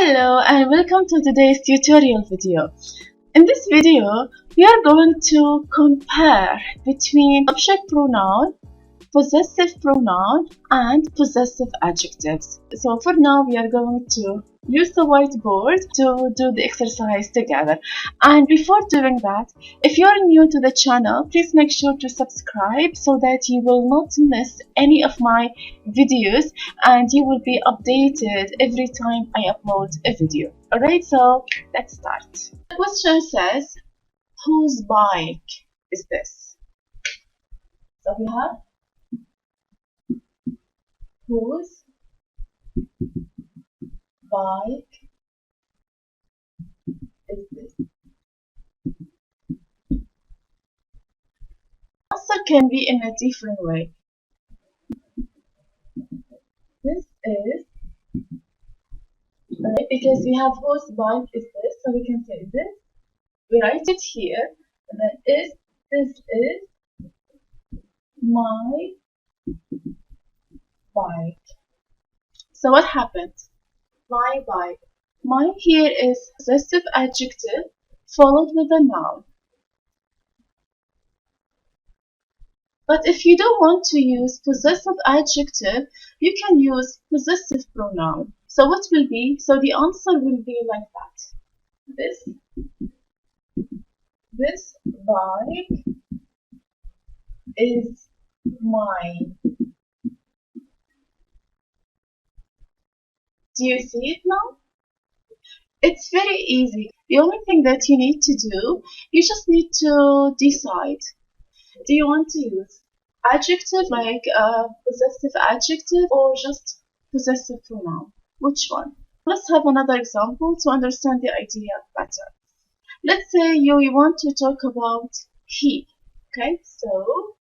Hello and welcome to today's tutorial video. In this video, we are going to compare between subject pronoun, possessive pronoun and possessive adjectives. So for now, we are going to use the whiteboard to do the exercise together. And before doing that, if you are new to the channel, please make sure to subscribe so that you will not miss any of my videos and you will be updated every time I upload a video. Alright, so let's start. The question says, whose bike is this? So we have whose bike is this? Answer can be in a different way. This is, right, because we have whose bike is this, so we can say this. We write it here, and then this is my bike. So what happens? My bike. My here is possessive adjective followed with a noun. But if you don't want to use possessive adjective, you can use possessive pronoun. So what will be? So the answer will be like that. This bike is mine. Do you see it now? It's very easy. The only thing that you need to do, you just need to decide. Do you want to use adjective like possessive adjective or just possessive pronoun? Which one? Let's have another example to understand the idea better. Let's say you want to talk about he. Okay, so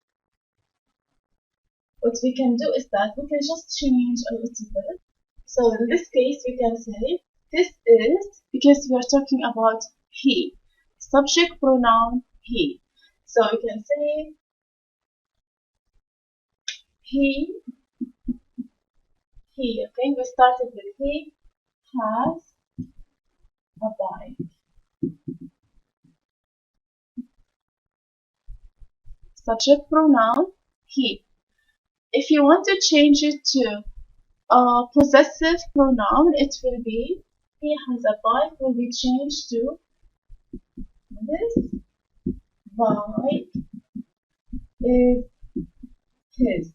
what we can do is that we can just change a little bit. So in this case, we can say this is, because we are talking about he, subject pronoun he. So we can say he, okay, we started with he has a bike. Subject pronoun he. If you want to change it to possessive pronoun, it will be he has a bike will be changed to this bike is his.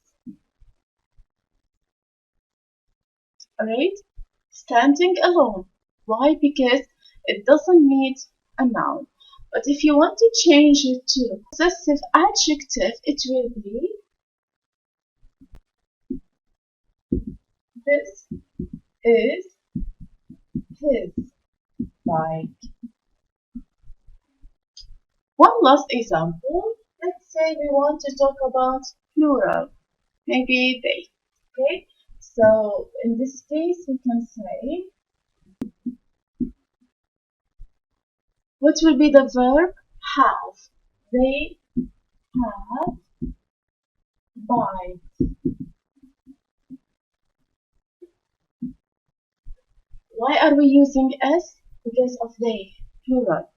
Alright? Standing alone. Why? Because it doesn't need a noun. But if you want to change it to possessive adjective, it will be this is his bike. One last example. Let's say we want to talk about plural, maybe they. Okay, so in this case we can say, what will be the verb have? They have bikes. Why are we using s? Because of they, plural.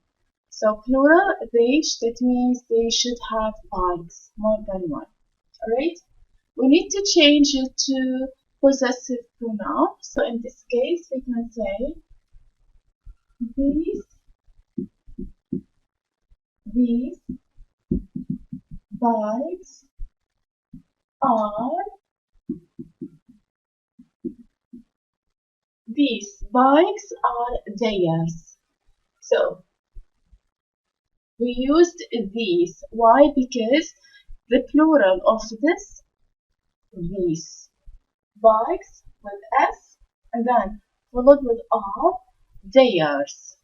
So plural, they, that means they should have bikes, more than one. Alright? We need to change it to possessive pronoun. So in this case, we can say these bikes are theirs. So we used these. Why? Because the plural of this, these bikes with s and then followed with r, theirs.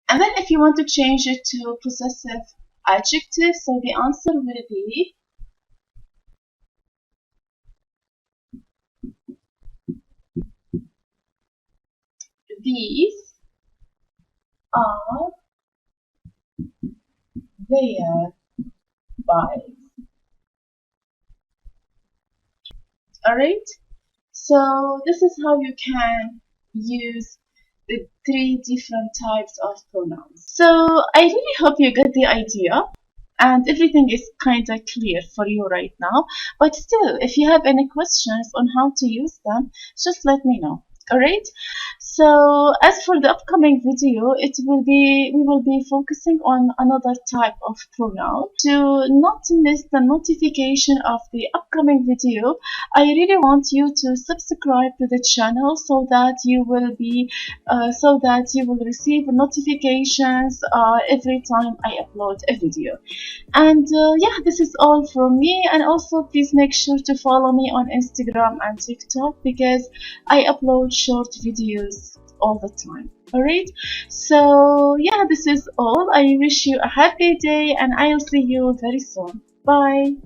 And then if you want to change it to possessive adjective, so the answer will be these are their bikes. Alright, so this is how you can use the three different types of pronouns. So I really hope you get the idea and everything is kind of clear for you right now. But still, if you have any questions on how to use them, just let me know. Alright, so as for the upcoming video, we will be focusing on another type of pronoun. To not miss the notification of the upcoming video, I really want you to subscribe to the channel so that you will receive notifications every time I upload a video. And yeah, this is all from me. And also, please make sure to follow me on Instagram and TikTok because I upload short videos all the time. Alright, so yeah, this is all. I wish you a happy day and I'll see you very soon. Bye.